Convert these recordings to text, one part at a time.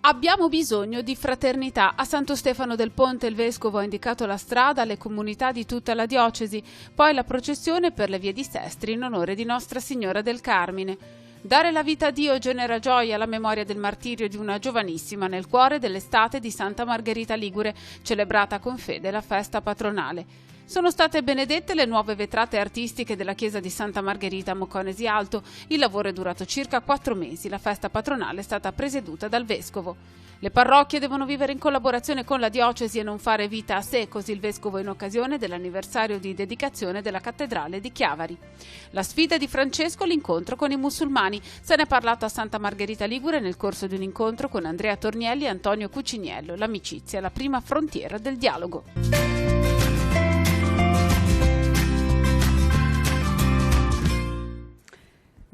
Abbiamo bisogno di fraternità. A Santo Stefano del Ponte il Vescovo ha indicato la strada alle comunità di tutta la diocesi, poi la processione per le vie di Sestri in onore di Nostra Signora del Carmine. Dare la vita a Dio genera gioia alla memoria del martirio di una giovanissima nel cuore dell'estate di Santa Margherita Ligure, celebrata con fede la festa patronale. Sono state benedette le nuove vetrate artistiche della chiesa di Santa Margherita a Moconesi Alto. Il lavoro è durato circa 4 mesi. La festa patronale è stata presieduta dal Vescovo. Le parrocchie devono vivere in collaborazione con la diocesi e non fare vita a sé, così il Vescovo in occasione dell'anniversario di dedicazione della cattedrale di Chiavari. La sfida di Francesco, l'incontro con i musulmani. Se ne è parlato a Santa Margherita Ligure nel corso di un incontro con Andrea Tornielli e Antonio Cuciniello. L'amicizia è la prima frontiera del dialogo.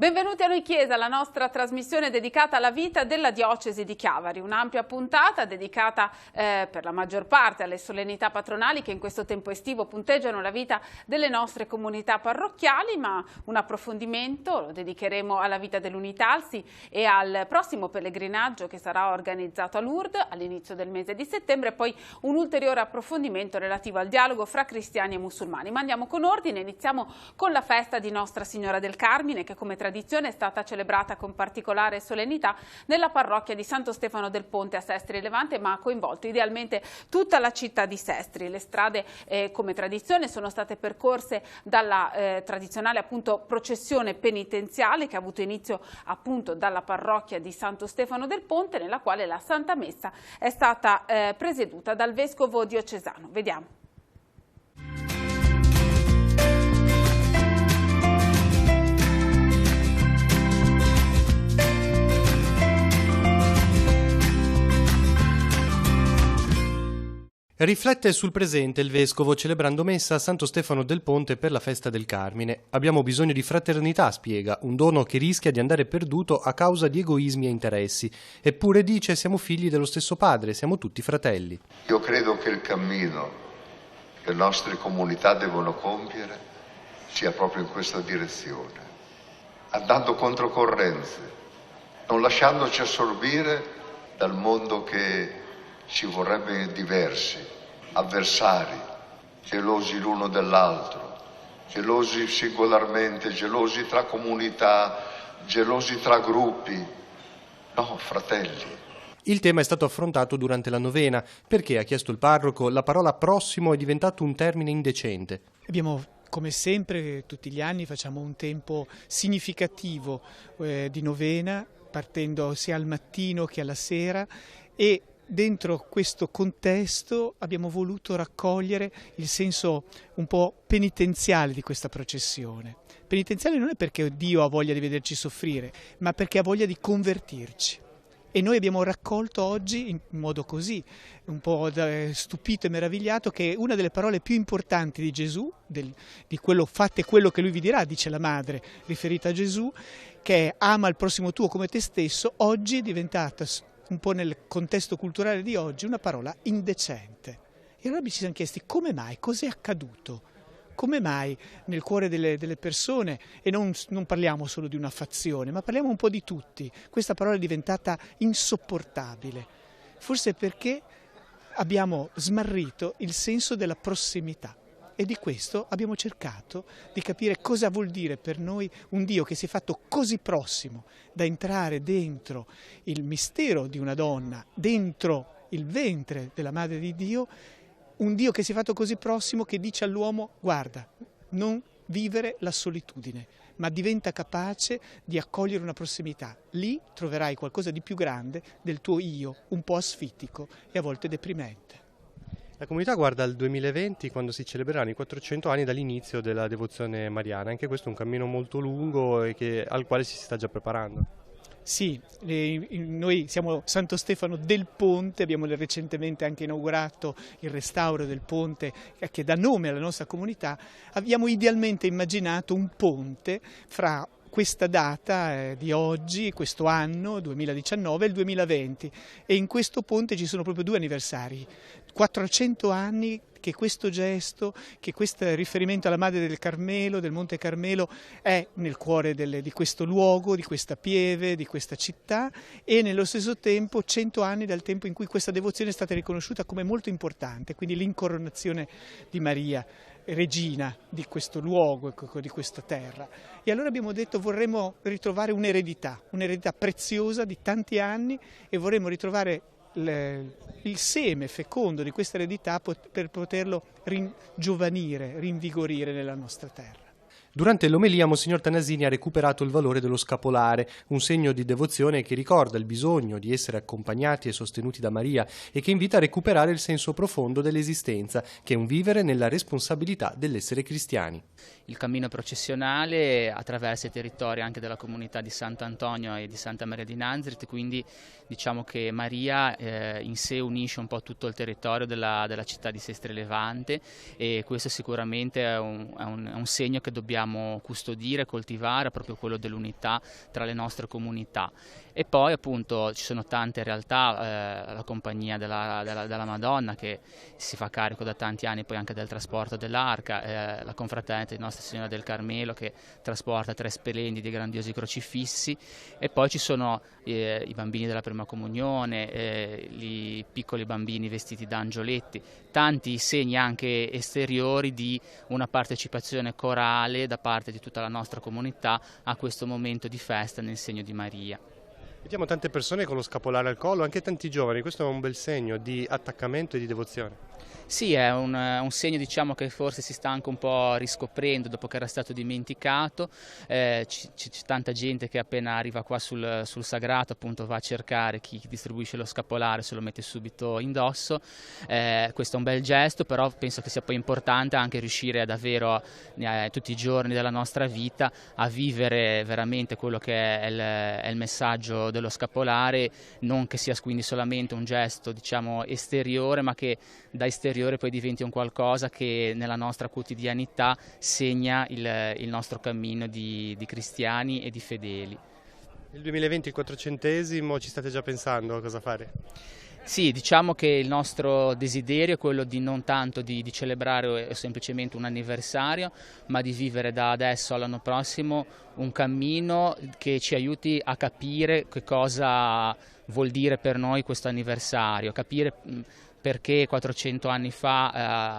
Benvenuti a Noi Chiesa, la nostra trasmissione dedicata alla vita della diocesi di Chiavari, un'ampia puntata dedicata per la maggior parte alle solennità patronali che in questo tempo estivo punteggiano la vita delle nostre comunità parrocchiali, ma un approfondimento lo dedicheremo alla vita dell'Unitalsi e al prossimo pellegrinaggio che sarà organizzato a Lourdes all'inizio del mese di settembre e poi un ulteriore approfondimento relativo al dialogo fra cristiani e musulmani. Ma andiamo con ordine, iniziamo con la festa di Nostra Signora del Carmine che come tradizione è stata celebrata con particolare solennità nella parrocchia di Santo Stefano del Ponte a Sestri Levante, ma ha coinvolto idealmente tutta la città di Sestri. Le strade come tradizione sono state percorse dalla tradizionale appunto processione penitenziale che ha avuto inizio appunto dalla parrocchia di Santo Stefano del Ponte, nella quale la Santa Messa è stata presieduta dal Vescovo diocesano. Vediamo. Riflette sul presente il Vescovo celebrando messa a Santo Stefano del Ponte per la festa del Carmine. Abbiamo bisogno di fraternità, spiega, un dono che rischia di andare perduto a causa di egoismi e interessi. Eppure dice siamo figli dello stesso Padre, siamo tutti fratelli. Io credo che il cammino che le nostre comunità devono compiere sia proprio in questa direzione, andando controcorrenze, non lasciandoci assorbire dal mondo che ci vorrebbe diversi, avversari, gelosi l'uno dell'altro, gelosi singolarmente, gelosi tra comunità, gelosi tra gruppi. No, fratelli. Il tema è stato affrontato durante la novena, perché, ha chiesto il parroco, la parola prossimo è diventato un termine indecente. Abbiamo, come sempre, tutti gli anni facciamo un tempo significativo di novena, partendo sia al mattino che alla sera, e dentro questo contesto abbiamo voluto raccogliere il senso un po' penitenziale di questa processione. Penitenziale non è perché Dio ha voglia di vederci soffrire, ma perché ha voglia di convertirci. E noi abbiamo raccolto oggi in modo così, un po' stupito e meravigliato, che una delle parole più importanti di Gesù, di quello fate quello che lui vi dirà, dice la madre, riferita a Gesù, che è ama il prossimo tuo come te stesso, oggi è diventata un po' nel contesto culturale di oggi, una parola indecente. E allora ci siamo chiesti come mai, cos'è accaduto? Come mai nel cuore delle persone, e non parliamo solo di una fazione, ma parliamo un po' di tutti, questa parola è diventata insopportabile? Forse perché abbiamo smarrito il senso della prossimità. E di questo abbiamo cercato di capire cosa vuol dire per noi un Dio che si è fatto così prossimo da entrare dentro il mistero di una donna, dentro il ventre della Madre di Dio, un Dio che si è fatto così prossimo che dice all'uomo guarda, non vivere la solitudine, ma diventa capace di accogliere una prossimità. Lì troverai qualcosa di più grande del tuo io, un po' asfittico e a volte deprimente. La comunità guarda al 2020, quando si celebreranno i 400 anni dall'inizio della devozione mariana. Anche questo è un cammino molto lungo e al quale si sta già preparando. Sì, noi siamo Santo Stefano del Ponte, abbiamo recentemente anche inaugurato il restauro del ponte che dà nome alla nostra comunità. Abbiamo idealmente immaginato un ponte fra questa data di oggi, questo anno 2019 e il 2020, e in questo ponte ci sono proprio 2 anniversari. 400 anni che questo gesto, che questo riferimento alla Madre del Carmelo, del Monte Carmelo, è nel cuore di questo luogo, di questa pieve, di questa città, e nello stesso tempo 100 anni dal tempo in cui questa devozione è stata riconosciuta come molto importante, quindi l'incoronazione di Maria, regina di questo luogo, di questa terra. E allora abbiamo detto vorremmo ritrovare un'eredità preziosa di tanti anni, e vorremmo ritrovare il seme fecondo di questa eredità per poterlo ringiovanire, rinvigorire nella nostra terra. Durante l'omelia Monsignor Tanasini ha recuperato il valore dello scapolare, un segno di devozione che ricorda il bisogno di essere accompagnati e sostenuti da Maria e che invita a recuperare il senso profondo dell'esistenza, che è un vivere nella responsabilità dell'essere cristiani. Il cammino processionale attraversa i territori anche della comunità di Sant'Antonio e di Santa Maria di Nazareth, quindi diciamo che Maria in sé unisce un po' tutto il territorio della città di Sestre Levante, e questo sicuramente è un segno che dobbiamo custodire, coltivare, proprio quello dell'unità tra le nostre comunità. E poi appunto ci sono tante realtà, la compagnia della Madonna che si fa carico da tanti anni poi anche del trasporto dell'arca, la confraternita di Nostra Signora del Carmelo che trasporta 3 splendidi e grandiosi crocifissi, e poi ci sono i bambini della prima comunione, i piccoli bambini vestiti da angioletti, tanti segni anche esteriori di una partecipazione corale da parte di tutta la nostra comunità a questo momento di festa nel segno di Maria. Vediamo tante persone con lo scapolare al collo, anche tanti giovani, questo è un bel segno di attaccamento e di devozione. Sì, è un segno, diciamo, che forse si sta anche un po' riscoprendo dopo che era stato dimenticato. C'è tanta gente che appena arriva qua sul sagrato appunto va a cercare chi distribuisce lo scapolare, se lo mette subito indosso. Questo è un bel gesto, però penso che sia poi importante anche riuscire davvero tutti i giorni della nostra vita a vivere veramente quello che è il messaggio dello scapolare, non che sia quindi solamente un gesto, diciamo, esteriore, ma che da esteriore poi diventi un qualcosa che nella nostra quotidianità segna il nostro cammino di cristiani e di fedeli. Il 2020, il 400esimo, ci state già pensando a cosa fare? Sì, diciamo che il nostro desiderio è quello di non tanto di celebrare semplicemente un anniversario, ma di vivere da adesso all'anno prossimo un cammino che ci aiuti a capire che cosa vuol dire per noi questo anniversario, capire perché 400 anni fa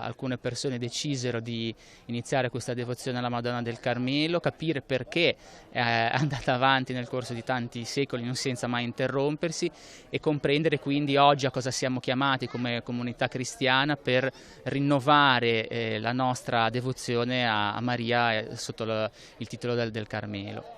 alcune persone decisero di iniziare questa devozione alla Madonna del Carmelo, capire perché è andata avanti nel corso di tanti secoli non senza mai interrompersi, e comprendere quindi oggi a cosa siamo chiamati come comunità cristiana per rinnovare la nostra devozione a Maria sotto il titolo del Carmelo.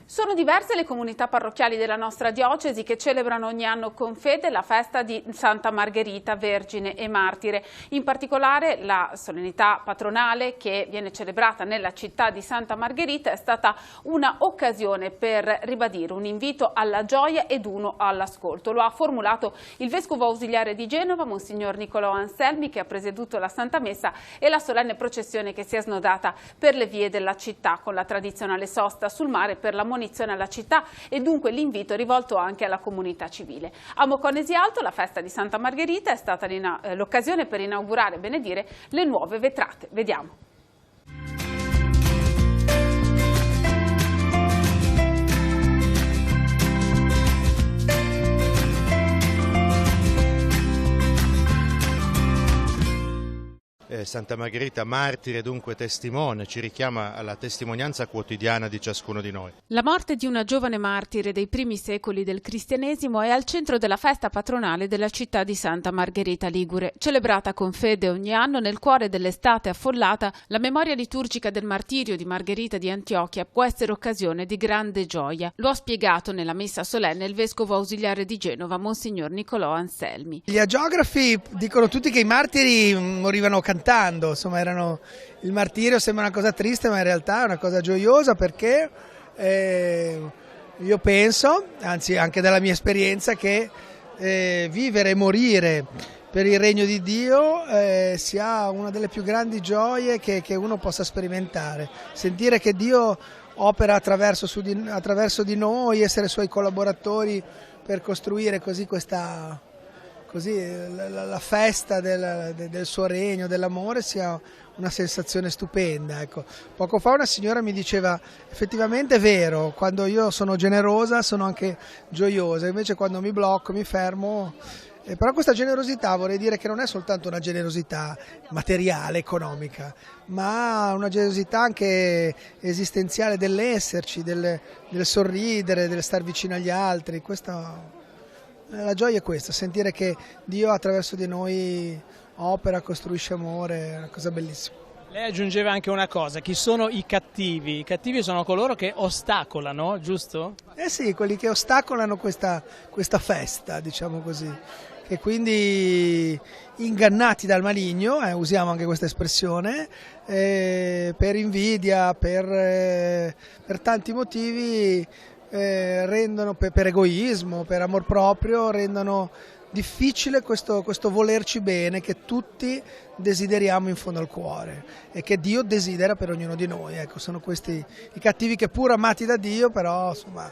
Sono diverse le comunità parrocchiali della nostra diocesi che celebrano ogni anno con fede la festa di Santa Margherita, Vergine e Martire. In particolare la solennità patronale che viene celebrata nella città di Santa Margherita è stata una occasione per ribadire un invito alla gioia ed uno all'ascolto. Lo ha formulato il Vescovo Ausiliare di Genova, Monsignor Niccolò Anselmi, che ha presieduto la Santa Messa e la solenne processione che si è snodata per le vie della città con la tradizionale sosta sul mare per la munizione alla città, e dunque l'invito rivolto anche alla comunità civile. A Moconesi Alto la festa di Santa Margherita è stata l'occasione per inaugurare e benedire le nuove vetrate. Vediamo. Santa Margherita martire, dunque testimone, ci richiama alla testimonianza quotidiana di ciascuno di noi. La morte di una giovane martire dei primi secoli del cristianesimo è al centro della festa patronale della città di Santa Margherita Ligure. Celebrata con fede ogni anno nel cuore dell'estate affollata, la memoria liturgica del martirio di Margherita di Antiochia può essere occasione di grande gioia. Lo ha spiegato nella messa solenne il Vescovo Ausiliare di Genova, Monsignor Niccolò Anselmi. Gli agiografi dicono tutti che i martiri morivano cantando, insomma il martirio sembra una cosa triste, ma in realtà è una cosa gioiosa, perché io penso, anzi anche dalla mia esperienza, che vivere e morire per il regno di Dio sia una delle più grandi gioie che uno possa sperimentare, sentire che Dio opera attraverso di noi, essere suoi collaboratori per costruire così questa così la festa del suo regno, dell'amore sia una sensazione stupenda. Ecco. Poco fa una signora mi diceva effettivamente è vero, quando io sono generosa sono anche gioiosa, invece quando mi blocco, mi fermo. Però questa generosità vorrei dire che non è soltanto una generosità materiale, economica, ma una generosità anche esistenziale dell'esserci, del sorridere, del star vicino agli altri. La gioia è questa, sentire che Dio attraverso di noi opera, costruisce amore, è una cosa bellissima. Lei aggiungeva anche una cosa, chi sono i cattivi? I cattivi sono coloro che ostacolano, giusto? Eh sì, quelli che ostacolano questa festa, diciamo così, che quindi ingannati dal maligno, usiamo anche questa espressione, per invidia, per tanti motivi, rendono, per egoismo, per amor proprio, rendono difficile questo volerci bene che tutti desideriamo in fondo al cuore e che Dio desidera per ognuno di noi. Ecco, sono questi i cattivi che pur amati da Dio però insomma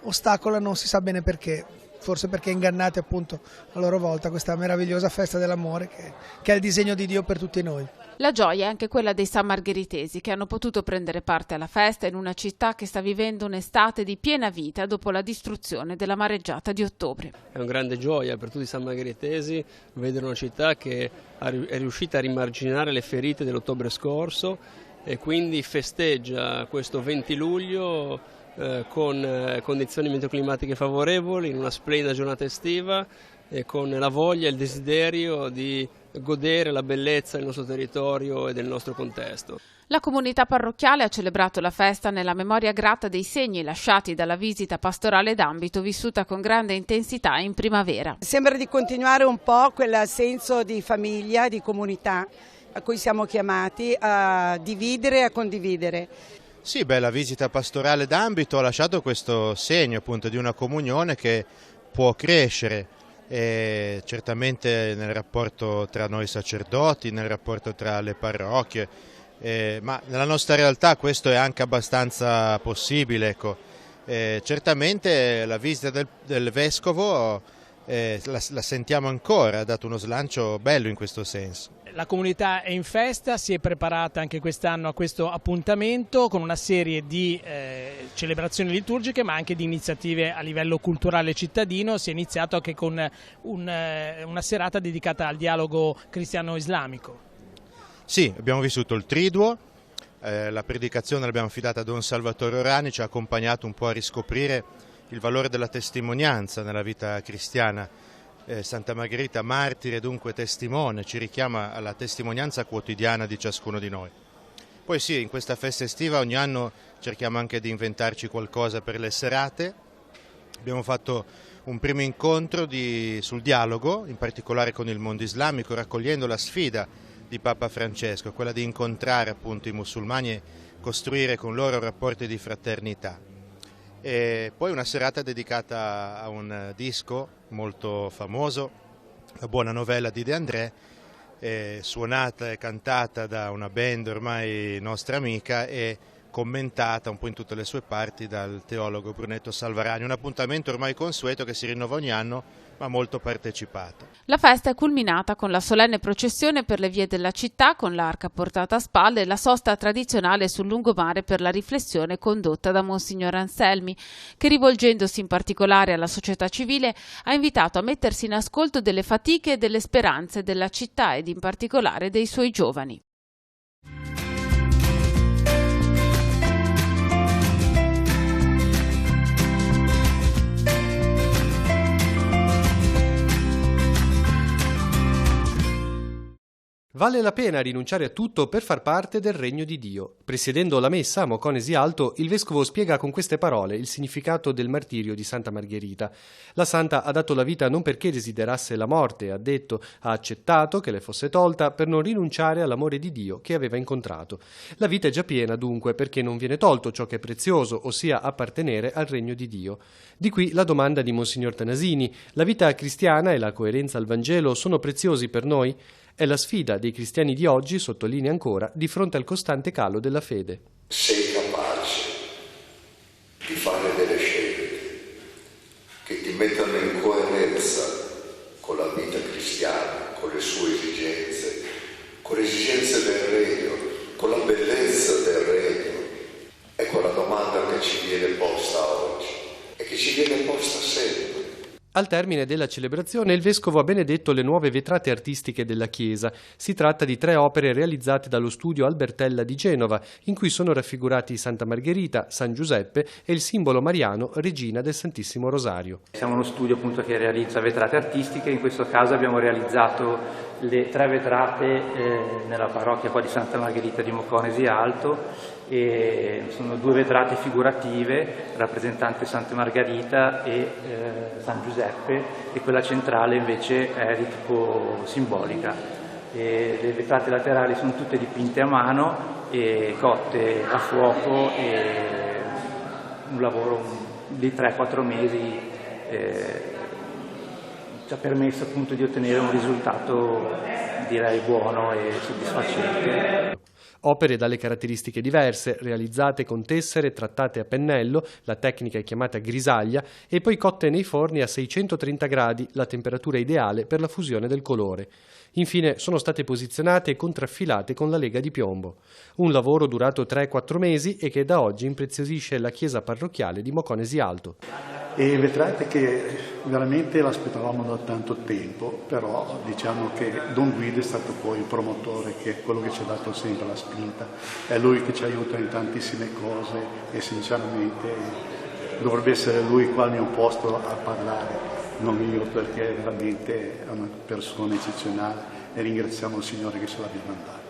ostacolano, non si sa bene perché, forse perché ingannati appunto a loro volta questa meravigliosa festa dell'amore che è il disegno di Dio per tutti noi. La gioia è anche quella dei sammargheritesi che hanno potuto prendere parte alla festa in una città che sta vivendo un'estate di piena vita dopo la distruzione della mareggiata di ottobre. È una grande gioia per tutti i sammargheritesi vedere una città che è riuscita a rimarginare le ferite dell'ottobre scorso e quindi festeggia questo 20 luglio con condizioni meteoclimatiche favorevoli, in una splendida giornata estiva e con la voglia e il desiderio di godere la bellezza del nostro territorio e del nostro contesto. La comunità parrocchiale ha celebrato la festa nella memoria grata dei segni lasciati dalla visita pastorale d'ambito vissuta con grande intensità in primavera. Sembra di continuare un po' quel senso di famiglia, di comunità a cui siamo chiamati a dividere e a condividere. Sì, la visita pastorale d'ambito ha lasciato questo segno appunto di una comunione che può crescere. E certamente nel rapporto tra noi sacerdoti, nel rapporto tra le parrocchie, ma nella nostra realtà questo è anche abbastanza possibile. Ecco. Certamente la visita del Vescovo la sentiamo ancora, ha dato uno slancio bello in questo senso. La comunità è in festa, si è preparata anche quest'anno a questo appuntamento con una serie di celebrazioni liturgiche ma anche di iniziative a livello culturale cittadino. Si è iniziato anche con una serata dedicata al dialogo cristiano-islamico. Sì, abbiamo vissuto il Triduo, la predicazione l'abbiamo affidata a Don Salvatore Orani, ci ha accompagnato un po' a riscoprire il valore della testimonianza nella vita cristiana. Santa Margherita, martire, dunque testimone, ci richiama alla testimonianza quotidiana di ciascuno di noi. Poi sì, in questa festa estiva ogni anno cerchiamo anche di inventarci qualcosa per le serate. Abbiamo fatto un primo incontro sul dialogo, in particolare con il mondo islamico, raccogliendo la sfida di Papa Francesco, quella di incontrare appunto i musulmani e costruire con loro rapporti di fraternità. E poi una serata dedicata a un disco molto famoso, La buona novella di De André, suonata e cantata da una band ormai nostra amica e commentata un po' in tutte le sue parti dal teologo Brunetto Salvarani. Un appuntamento ormai consueto che si rinnova ogni anno ma molto partecipato. La festa è culminata con la solenne processione per le vie della città con l'arca portata a spalle e la sosta tradizionale sul lungomare per la riflessione condotta da Monsignor Anselmi, che rivolgendosi in particolare alla società civile ha invitato a mettersi in ascolto delle fatiche e delle speranze della città ed in particolare dei suoi giovani. Vale la pena rinunciare a tutto per far parte del regno di Dio. Presiedendo la messa a Moconesi Alto, il vescovo spiega con queste parole il significato del martirio di Santa Margherita. La santa ha dato la vita non perché desiderasse la morte, ha detto, ha accettato che le fosse tolta per non rinunciare all'amore di Dio che aveva incontrato. La vita è già piena dunque perché non viene tolto ciò che è prezioso, ossia appartenere al regno di Dio. Di qui la domanda di Monsignor Tanasini: la vita cristiana e la coerenza al Vangelo sono preziosi per noi? È la sfida dei cristiani di oggi, sottolinea ancora, di fronte al costante calo della fede. Sei capace di fare delle scelte che ti mettano in coerenza con la vita cristiana, con le sue esigenze, con le esigenze del regno, con la bellezza del regno. Ecco la domanda che ci viene posta oggi e che ci viene posta sempre. Al termine della celebrazione il Vescovo ha benedetto le nuove vetrate artistiche della chiesa. Si tratta di 3 opere realizzate dallo studio Albertella di Genova, in cui sono raffigurati Santa Margherita, San Giuseppe e il simbolo mariano Regina del Santissimo Rosario. Siamo uno studio appunto che realizza vetrate artistiche, in questo caso abbiamo realizzato le 3 vetrate nella parrocchia qua di Santa Margherita di Moconesi Alto. E sono 2 vetrate figurative, rappresentante Santa Margherita e San Giuseppe, e quella centrale invece è di tipo simbolica. E le vetrate laterali sono tutte dipinte a mano e cotte a fuoco, e un lavoro di 3-4 mesi ci ha permesso appunto di ottenere un risultato direi buono e soddisfacente. Opere dalle caratteristiche diverse, realizzate con tessere trattate a pennello, la tecnica è chiamata grisaglia, e poi cotte nei forni a 630 gradi, la temperatura ideale per la fusione del colore. Infine sono state posizionate e contraffilate con la lega di piombo. Un lavoro durato 3-4 mesi e che da oggi impreziosisce la chiesa parrocchiale di Moconesi Alto. E vetrate che veramente l'aspettavamo da tanto tempo, però diciamo che Don Guido è stato poi il promotore, che è quello che ci ha dato sempre la spinta, è lui che ci aiuta in tantissime cose e sinceramente dovrebbe essere lui qua al mio posto a parlare, non io, perché veramente è una persona eccezionale e ringraziamo il Signore che ce l'abbia mandato.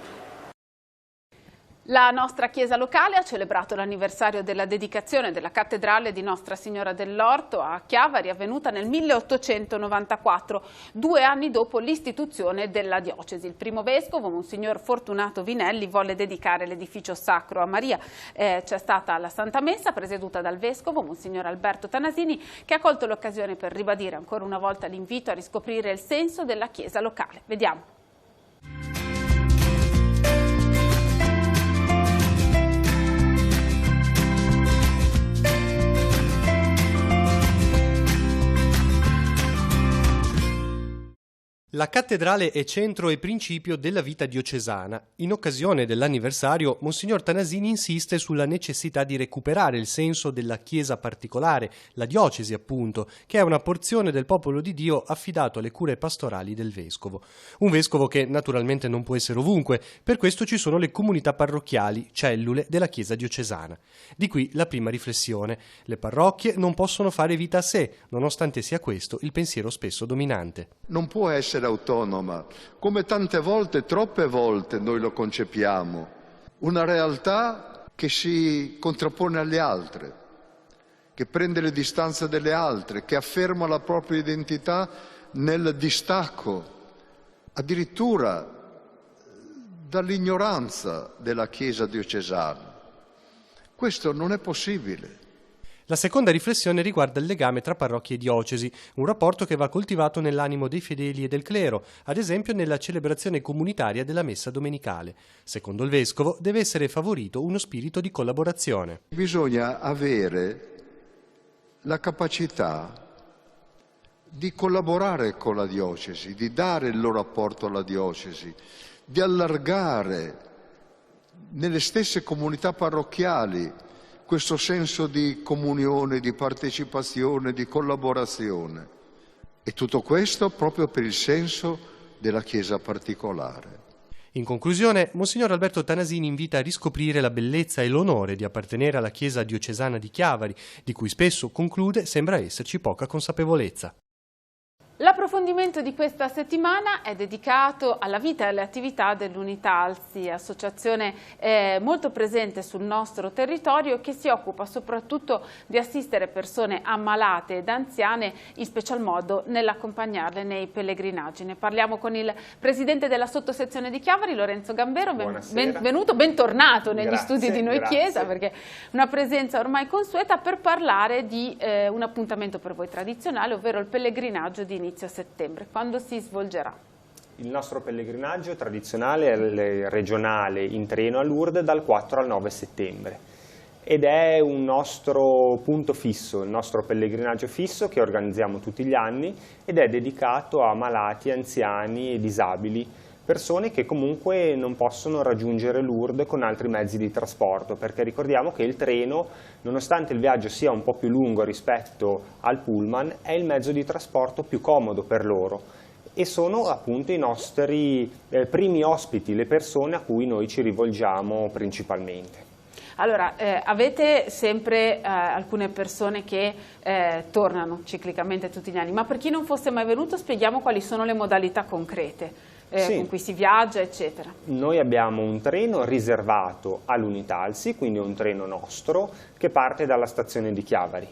La nostra chiesa locale ha celebrato l'anniversario della dedicazione della cattedrale di Nostra Signora dell'Orto a Chiavari, avvenuta nel 1894, 2 anni dopo l'istituzione della diocesi. Il primo vescovo, Monsignor Fortunato Vinelli, volle dedicare l'edificio sacro a Maria. C'è stata la Santa Messa presieduta dal vescovo, Monsignor Alberto Tanasini, che ha colto l'occasione per ribadire ancora una volta l'invito a riscoprire il senso della chiesa locale. Vediamo. La cattedrale è centro e principio della vita diocesana. In occasione dell'anniversario, Monsignor Tanasini insiste sulla necessità di recuperare il senso della Chiesa particolare, la diocesi appunto, che è una porzione del popolo di Dio affidato alle cure pastorali del vescovo. Un vescovo che naturalmente non può essere ovunque, per questo ci sono le comunità parrocchiali, cellule della Chiesa diocesana. Di qui la prima riflessione. Le parrocchie non possono fare vita a sé, nonostante sia questo il pensiero spesso dominante. Non può essere autonoma, come tante volte, troppe volte noi lo concepiamo, una realtà che si contrappone alle altre, che prende le distanze delle altre, che afferma la propria identità nel distacco, addirittura dall'ignoranza della Chiesa diocesana. Questo non è possibile. La seconda riflessione riguarda il legame tra parrocchie e diocesi, un rapporto che va coltivato nell'animo dei fedeli e del clero, ad esempio nella celebrazione comunitaria della messa domenicale. Secondo il vescovo deve essere favorito uno spirito di collaborazione. Bisogna avere la capacità di collaborare con la diocesi, di dare il loro apporto alla diocesi, di allargare nelle stesse comunità parrocchiali questo senso di comunione, di partecipazione, di collaborazione. E tutto questo proprio per il senso della Chiesa particolare. In conclusione, Monsignor Alberto Tanasini invita a riscoprire la bellezza e l'onore di appartenere alla Chiesa diocesana di Chiavari, di cui spesso, conclude, sembra esserci poca consapevolezza. L'approfondimento di questa settimana è dedicato alla vita e alle attività dell'Unitalsi, associazione molto presente sul nostro territorio che si occupa soprattutto di assistere persone ammalate ed anziane, in special modo nell'accompagnarle nei pellegrinaggi. Ne parliamo con il presidente della sottosezione di Chiavari, Lorenzo Gambero. Bentornato negli studi di Noi Chiesa, perché è una presenza ormai consueta, per parlare di un appuntamento per voi tradizionale, ovvero il pellegrinaggio di inizio settembre. Quando si svolgerà? Il nostro pellegrinaggio tradizionale è regionale in treno a Lourdes dal 4 al 9 settembre. ed è un nostro punto fisso, il nostro pellegrinaggio fisso che organizziamo tutti gli anni ed è dedicato a malati, anziani e disabili, persone che comunque non possono raggiungere Lourdes con altri mezzi di trasporto, perché ricordiamo che il treno, nonostante il viaggio sia un po' più lungo rispetto al pullman, è il mezzo di trasporto più comodo per loro e sono appunto i nostri primi ospiti, le persone a cui noi ci rivolgiamo principalmente. Allora, avete sempre alcune persone che tornano ciclicamente tutti gli anni, ma per chi non fosse mai venuto spieghiamo quali sono le modalità concrete con cui si viaggia, eccetera. Noi abbiamo un treno riservato all'Unitalsi, quindi un treno nostro, che parte dalla stazione di Chiavari,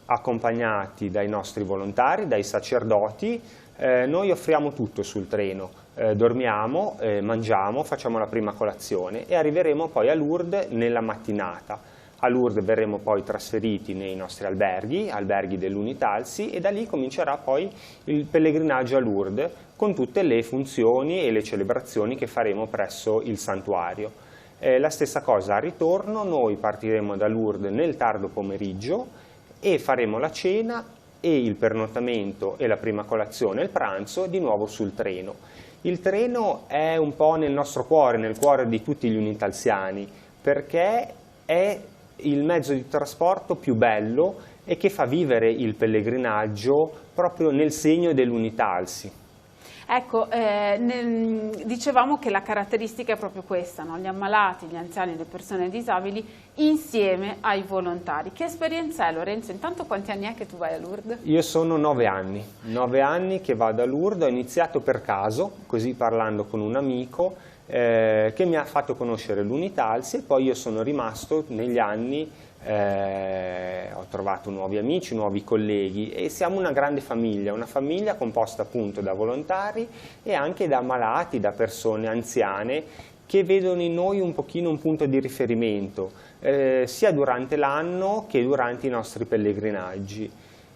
accompagnati dai nostri volontari, dai sacerdoti. Noi offriamo tutto sul treno, dormiamo, mangiamo, facciamo la prima colazione e arriveremo poi a Lourdes nella mattinata. A Lourdes verremo poi trasferiti nei nostri alberghi dell'Unitalsi, e da lì comincerà poi il pellegrinaggio a Lourdes con tutte le funzioni e le celebrazioni che faremo presso il santuario. La stessa cosa al ritorno, noi partiremo da Lourdes nel tardo pomeriggio e faremo la cena e il pernottamento e la prima colazione e il pranzo di nuovo sul treno. Il treno è un po' nel nostro cuore, nel cuore di tutti gli unitalsiani, perché è il mezzo di trasporto più bello e che fa vivere il pellegrinaggio proprio nel segno dell'Unitalsi. Ecco, dicevamo che la caratteristica è proprio questa, no? Gli ammalati, gli anziani, le persone disabili insieme ai volontari. Che esperienza è, Lorenzo? Intanto quanti anni è che tu vai a Lourdes? Io sono 9 anni che vado a Lourdes. Ho iniziato per caso, così parlando con un amico che mi ha fatto conoscere l'Unitalsi, e poi io sono rimasto negli anni, ho trovato nuovi amici, nuovi colleghi, e siamo una grande famiglia, una famiglia composta appunto da volontari e anche da malati, da persone anziane che vedono in noi un pochino un punto di riferimento, sia durante l'anno che durante i nostri pellegrinaggi.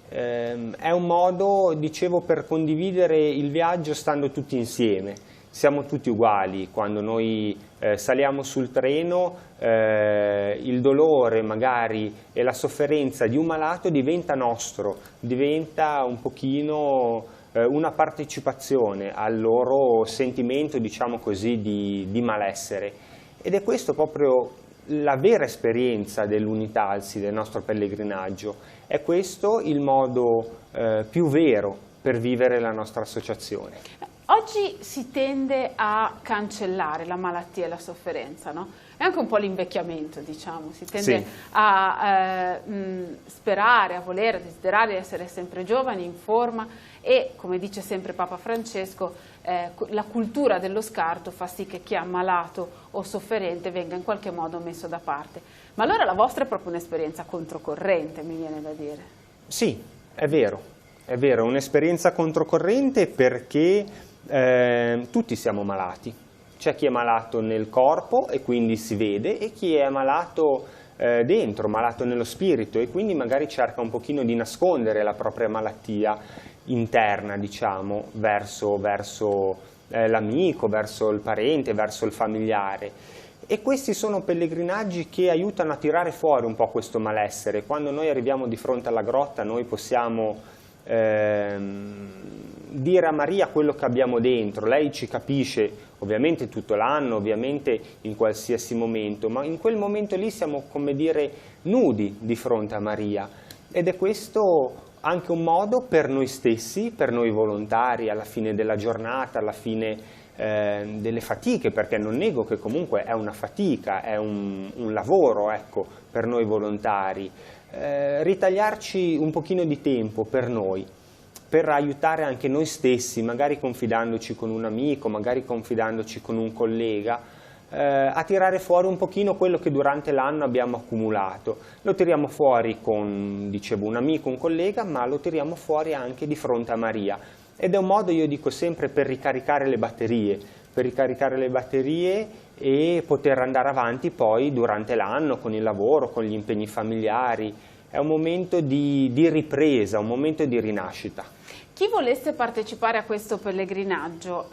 È un modo, dicevo, per condividere il viaggio stando tutti insieme. Siamo tutti uguali, quando noi saliamo sul treno il dolore magari e la sofferenza di un malato diventa nostro, diventa un pochino una partecipazione al loro sentimento, diciamo così, di malessere. Ed è questo proprio la vera esperienza dell'Unitalsi, del nostro pellegrinaggio. È questo il modo più vero per vivere la nostra associazione. Oggi si tende a cancellare la malattia e la sofferenza, no? È anche un po' l'invecchiamento, diciamo, si tende a sperare, a volere, a desiderare di essere sempre giovani, in forma, e, come dice sempre Papa Francesco, la cultura dello scarto fa sì che chi è ammalato o sofferente venga in qualche modo messo da parte. Ma allora la vostra è proprio un'esperienza controcorrente, mi viene da dire. Sì, è vero, è un'esperienza controcorrente perché tutti siamo malati. C'è chi è malato nel corpo e quindi si vede, e chi è malato dentro, malato nello spirito, e quindi magari cerca un pochino di nascondere la propria malattia interna, diciamo, verso l'amico, verso il parente, verso il familiare. E questi sono pellegrinaggi che aiutano a tirare fuori un po' questo malessere. Quando noi arriviamo di fronte alla grotta, noi possiamo dire a Maria quello che abbiamo dentro. Lei ci capisce, ovviamente tutto l'anno, ovviamente in qualsiasi momento, ma in quel momento lì siamo, come dire, nudi di fronte a Maria, ed è questo anche un modo per noi stessi, per noi volontari, alla fine della giornata, alla fine delle fatiche, perché non nego che comunque è una fatica, è un lavoro, ecco, per noi volontari, ritagliarci un pochino di tempo per noi, per aiutare anche noi stessi, magari confidandoci con un amico, magari confidandoci con un collega, a tirare fuori un pochino quello che durante l'anno abbiamo accumulato. Lo tiriamo fuori con, dicevo, un amico, un collega, ma lo tiriamo fuori anche di fronte a Maria. Ed è un modo, io dico sempre, per ricaricare le batterie e poter andare avanti poi durante l'anno con il lavoro, con gli impegni familiari, è un momento di ripresa, un momento di rinascita. Chi volesse partecipare a questo pellegrinaggio,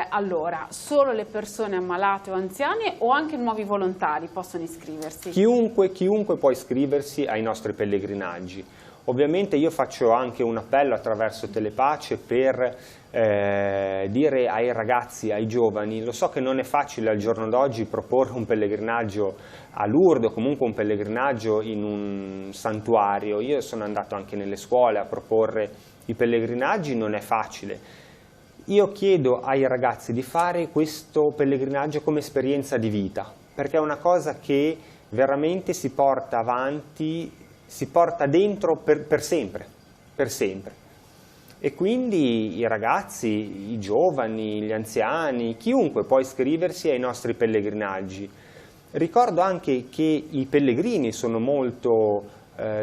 allora, solo le persone ammalate o anziane o anche nuovi volontari possono iscriversi? Chiunque può iscriversi ai nostri pellegrinaggi. Ovviamente io faccio anche un appello attraverso Telepace per dire ai ragazzi, ai giovani, lo so che non è facile al giorno d'oggi proporre un pellegrinaggio a Lourdes o comunque un pellegrinaggio in un santuario. Io sono andato anche nelle scuole a proporre i pellegrinaggi, non è facile. Io chiedo ai ragazzi di fare questo pellegrinaggio come esperienza di vita, perché è una cosa che veramente si porta avanti, si porta dentro per sempre, per sempre. E quindi i ragazzi, i giovani, gli anziani, chiunque può iscriversi ai nostri pellegrinaggi. Ricordo anche che i pellegrini sono molto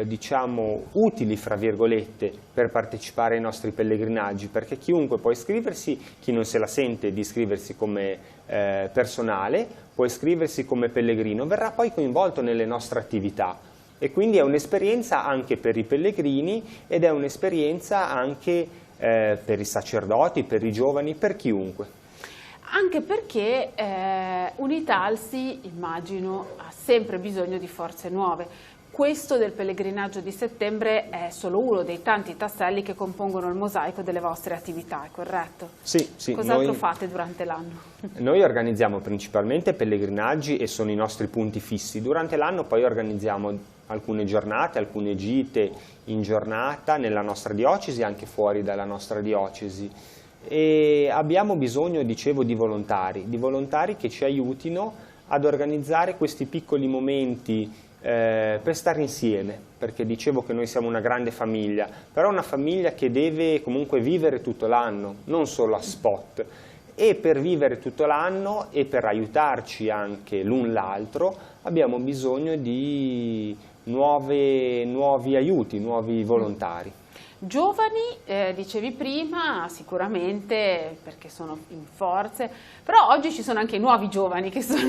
diciamo utili, fra virgolette, per partecipare ai nostri pellegrinaggi, perché chiunque può iscriversi, chi non se la sente di iscriversi come personale, può iscriversi come pellegrino, verrà poi coinvolto nelle nostre attività. E quindi è un'esperienza anche per i pellegrini ed è un'esperienza anche per i sacerdoti, per i giovani, per chiunque. Anche perché Unitalsi, immagino, ha sempre bisogno di forze nuove. Questo del pellegrinaggio di settembre è solo uno dei tanti tasselli che compongono il mosaico delle vostre attività, è corretto? Sì, sì. Cos'altro fate durante l'anno? Noi organizziamo principalmente pellegrinaggi e sono i nostri punti fissi. Durante l'anno poi organizziamo alcune giornate, alcune gite in giornata nella nostra diocesi e anche fuori dalla nostra diocesi. E abbiamo bisogno, dicevo, di volontari che ci aiutino ad organizzare questi piccoli momenti per stare insieme, perché dicevo che noi siamo una grande famiglia, però una famiglia che deve comunque vivere tutto l'anno, non solo a spot. E per vivere tutto l'anno e per aiutarci anche l'un l'altro abbiamo bisogno di nuovi aiuti, nuovi volontari. Giovani, dicevi prima, sicuramente perché sono in forze, però oggi ci sono anche i nuovi giovani che sono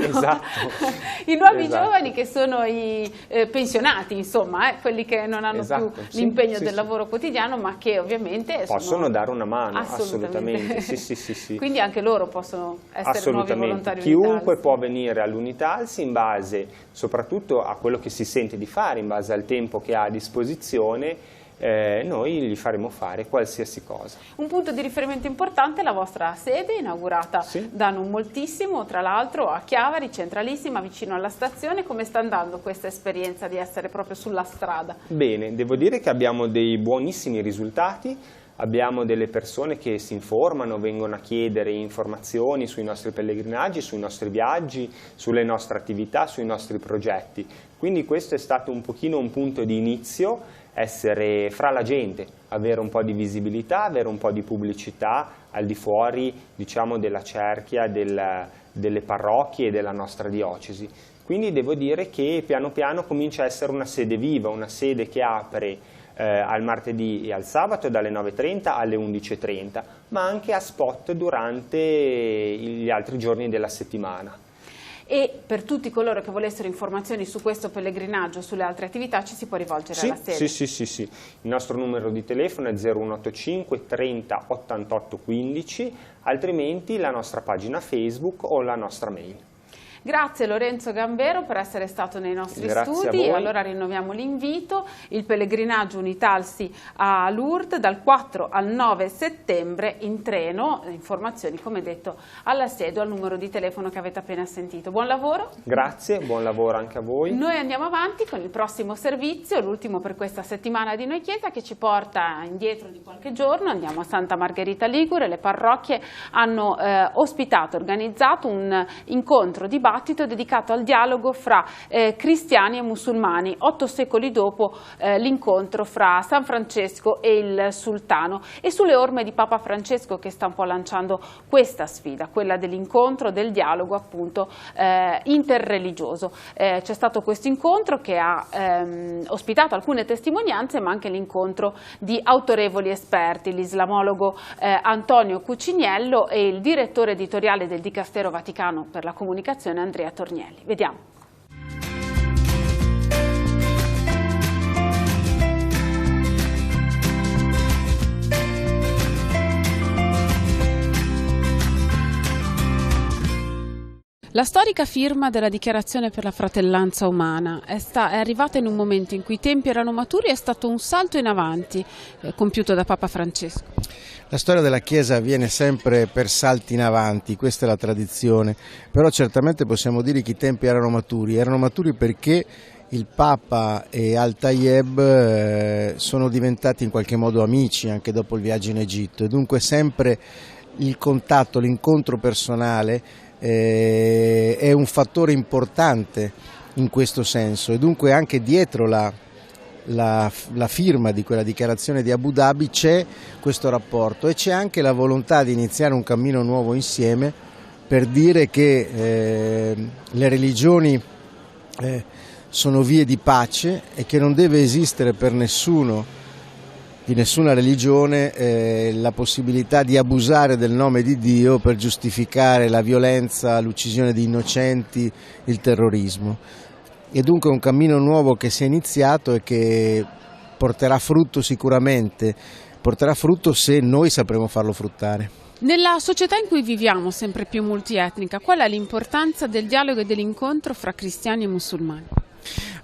i nuovi giovani che sono i pensionati, insomma, quelli che non hanno più l'impegno del lavoro quotidiano, ma che ovviamente possono dare una mano, assolutamente. Sì. Quindi anche loro possono essere nuovi volontari. Chiunque può venire all'Unitalsi in base soprattutto a quello che si sente di fare, in base al tempo che ha a disposizione. Noi gli faremo fare qualsiasi cosa. Un punto di riferimento importante è la vostra sede, inaugurata da non moltissimo, tra l'altro a Chiavari, centralissima, vicino alla stazione. Come sta andando questa esperienza di essere proprio sulla strada? Bene, devo dire che abbiamo dei buonissimi risultati. Abbiamo delle persone che si informano, vengono a chiedere informazioni sui nostri pellegrinaggi, sui nostri viaggi, sulle nostre attività, sui nostri progetti. Quindi questo è stato un pochino un punto di inizio, essere fra la gente, avere un po' di visibilità, avere un po' di pubblicità al di fuori, diciamo, della cerchia delle parrocchie e della nostra diocesi. Quindi devo dire che piano piano comincia a essere una sede viva, una sede che apre al martedì e al sabato dalle 9:30 alle 11:30, ma anche a spot durante gli altri giorni della settimana. E per tutti coloro che volessero informazioni su questo pellegrinaggio o sulle altre attività ci si può rivolgere alla sede? Sì. Il nostro numero di telefono è 0185 30 88 15, altrimenti la nostra pagina Facebook o la nostra mail. Grazie Lorenzo Gambero per essere stato nei nostri studi. Allora rinnoviamo l'invito, il pellegrinaggio Unitalsi a Lourdes dal 4 al 9 settembre in treno, informazioni come detto alla sede o al numero di telefono che avete appena sentito. Buon lavoro. Grazie, buon lavoro anche a voi. Noi andiamo avanti con il prossimo servizio, l'ultimo per questa settimana di Noi Chiesa, che ci porta indietro di qualche giorno. Andiamo a Santa Margherita Ligure. Le parrocchie hanno ospitato, organizzato un incontro dibattito dedicato al dialogo fra cristiani e musulmani, 8 secoli dopo l'incontro fra San Francesco e il sultano, e sulle orme di Papa Francesco che sta un po' lanciando questa sfida, quella dell'incontro, del dialogo appunto interreligioso. C'è stato questo incontro che ha ospitato alcune testimonianze, ma anche l'incontro di autorevoli esperti, l'islamologo Antonio Cuciniello e il direttore editoriale del Dicastero Vaticano per la Comunicazione Andrea Tornielli. Vediamo. La storica firma della Dichiarazione per la Fratellanza Umana è arrivata in un momento in cui i tempi erano maturi, è stato un salto in avanti compiuto da Papa Francesco. La storia della Chiesa avviene sempre per salti in avanti, questa è la tradizione, però certamente possiamo dire che i tempi erano maturi perché il Papa e Al-Tayeb sono diventati in qualche modo amici anche dopo il viaggio in Egitto e dunque sempre il contatto, l'incontro personale è un fattore importante in questo senso e dunque anche dietro la firma di quella dichiarazione di Abu Dhabi c'è questo rapporto e c'è anche la volontà di iniziare un cammino nuovo insieme per dire che le religioni sono vie di pace e che non deve esistere per nessuno di nessuna religione la possibilità di abusare del nome di Dio per giustificare la violenza, l'uccisione di innocenti, il terrorismo. E dunque è un cammino nuovo che si è iniziato e che porterà frutto sicuramente, porterà frutto se noi sapremo farlo fruttare. Nella società in cui viviamo, sempre più multietnica, qual è l'importanza del dialogo e dell'incontro fra cristiani e musulmani?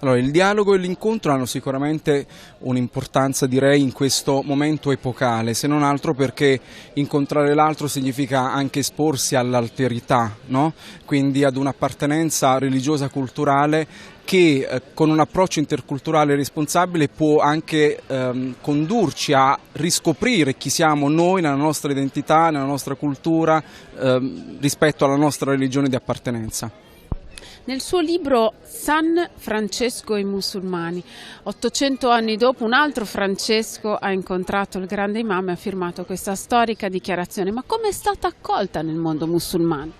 Allora, il dialogo e l'incontro hanno sicuramente un'importanza, direi, in questo momento epocale, se non altro perché incontrare l'altro significa anche esporsi all'alterità, no? Quindi ad un'appartenenza religiosa culturale che con un approccio interculturale responsabile può anche condurci a riscoprire chi siamo noi nella nostra identità, nella nostra cultura, rispetto alla nostra religione di appartenenza. Nel suo libro San Francesco e i musulmani, 800 anni dopo un altro Francesco ha incontrato il grande imam e ha firmato questa storica dichiarazione. Ma come è stata accolta nel mondo musulmano?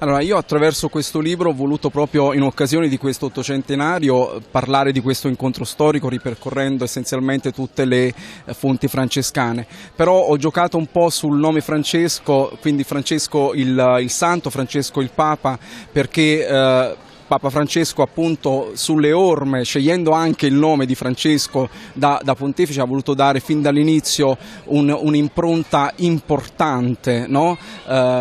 Allora, io attraverso questo libro ho voluto proprio in occasione di questo ottocentenario parlare di questo incontro storico ripercorrendo essenzialmente tutte le fonti francescane, però ho giocato un po' sul nome Francesco, quindi Francesco il Santo, Francesco il Papa, perché Papa Francesco appunto sulle orme, scegliendo anche il nome di Francesco da pontefice, ha voluto dare fin dall'inizio un'impronta importante, no?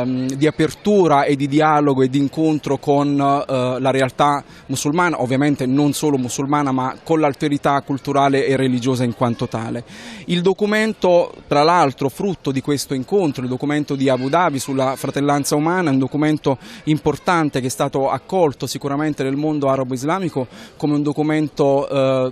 Di apertura e di dialogo e di incontro con la realtà musulmana, ovviamente non solo musulmana ma con l'alterità culturale e religiosa in quanto tale. Il documento, tra l'altro frutto di questo incontro, il documento di Abu Dhabi sulla fratellanza umana, è un documento importante che è stato accolto sicuramente nel mondo arabo-islamico come un documento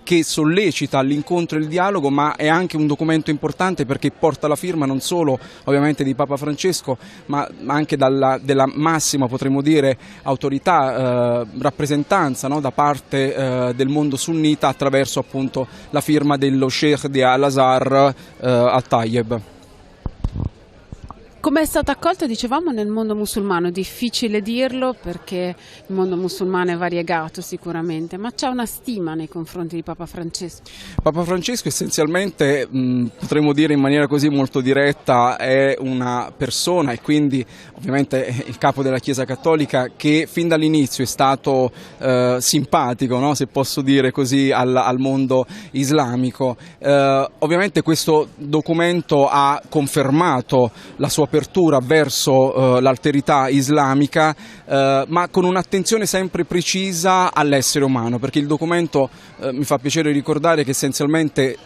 che sollecita l'incontro e il dialogo, ma è anche un documento importante perché porta la firma non solo ovviamente di Papa Francesco, ma anche della massima, potremmo dire, autorità, rappresentanza, no, da parte del mondo sunnita attraverso appunto la firma dello Sheikh di Al-Azhar Al-Tayeb. Come è stata accolta, dicevamo, nel mondo musulmano? Difficile dirlo perché il mondo musulmano è variegato sicuramente, ma c'è una stima nei confronti di Papa Francesco. Papa Francesco essenzialmente, potremmo dire in maniera così molto diretta, è una persona e quindi ovviamente il capo della Chiesa Cattolica che fin dall'inizio è stato simpatico, no? Se posso dire così, al mondo islamico. Ovviamente questo documento ha confermato la sua apertura verso l'alterità islamica, ma con un'attenzione sempre precisa all'essere umano, perché il documento mi fa piacere ricordare che essenzialmente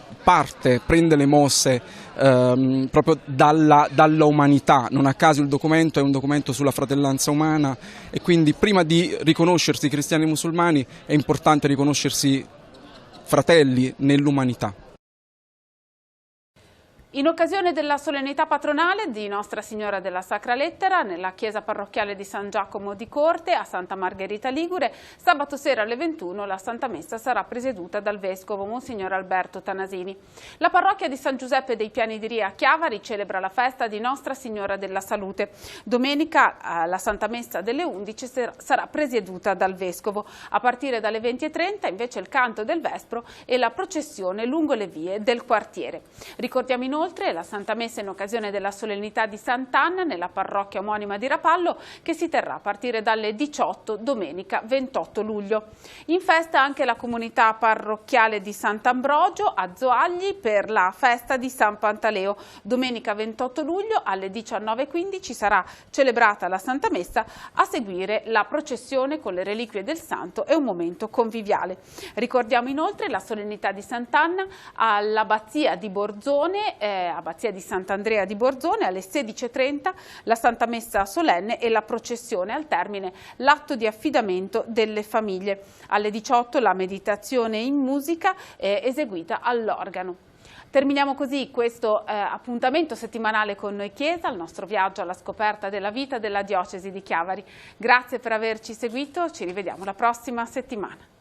prende le mosse proprio dalla umanità. Non a caso il documento è un documento sulla fratellanza umana e quindi prima di riconoscersi cristiani e musulmani è importante riconoscersi fratelli nell'umanità. In occasione della solennità patronale di Nostra Signora della Sacra Lettera nella chiesa parrocchiale di San Giacomo di Corte a Santa Margherita Ligure, sabato sera alle 21 la Santa Messa sarà presieduta dal Vescovo Monsignor Alberto Tanasini. La parrocchia di San Giuseppe dei Piani di Ria a Chiavari celebra la festa di Nostra Signora della Salute. Domenica la Santa Messa delle 11 sarà presieduta dal Vescovo. A partire dalle 20:30 invece il canto del Vespro e la processione lungo le vie del quartiere. Ricordiamo inoltre inoltre la Santa Messa in occasione della solennità di Sant'Anna nella parrocchia omonima di Rapallo, che si terrà a partire dalle 18 domenica 28 luglio. In festa anche la comunità parrocchiale di Sant'Ambrogio a Zoagli per la festa di San Pantaleo. Domenica 28 luglio alle 19:15 sarà celebrata la Santa Messa, a seguire la processione con le reliquie del santo e un momento conviviale. Ricordiamo inoltre la solennità di Sant'Anna all'abbazia di Borzone, abbazia di Sant'Andrea di Borzone, alle 16:30 la Santa Messa solenne e la processione, al termine l'atto di affidamento delle famiglie. Alle 18 la meditazione in musica eseguita all'organo. Terminiamo così questo appuntamento settimanale con Noi Chiesa, il nostro viaggio alla scoperta della vita della diocesi di Chiavari. Grazie per averci seguito, ci rivediamo la prossima settimana.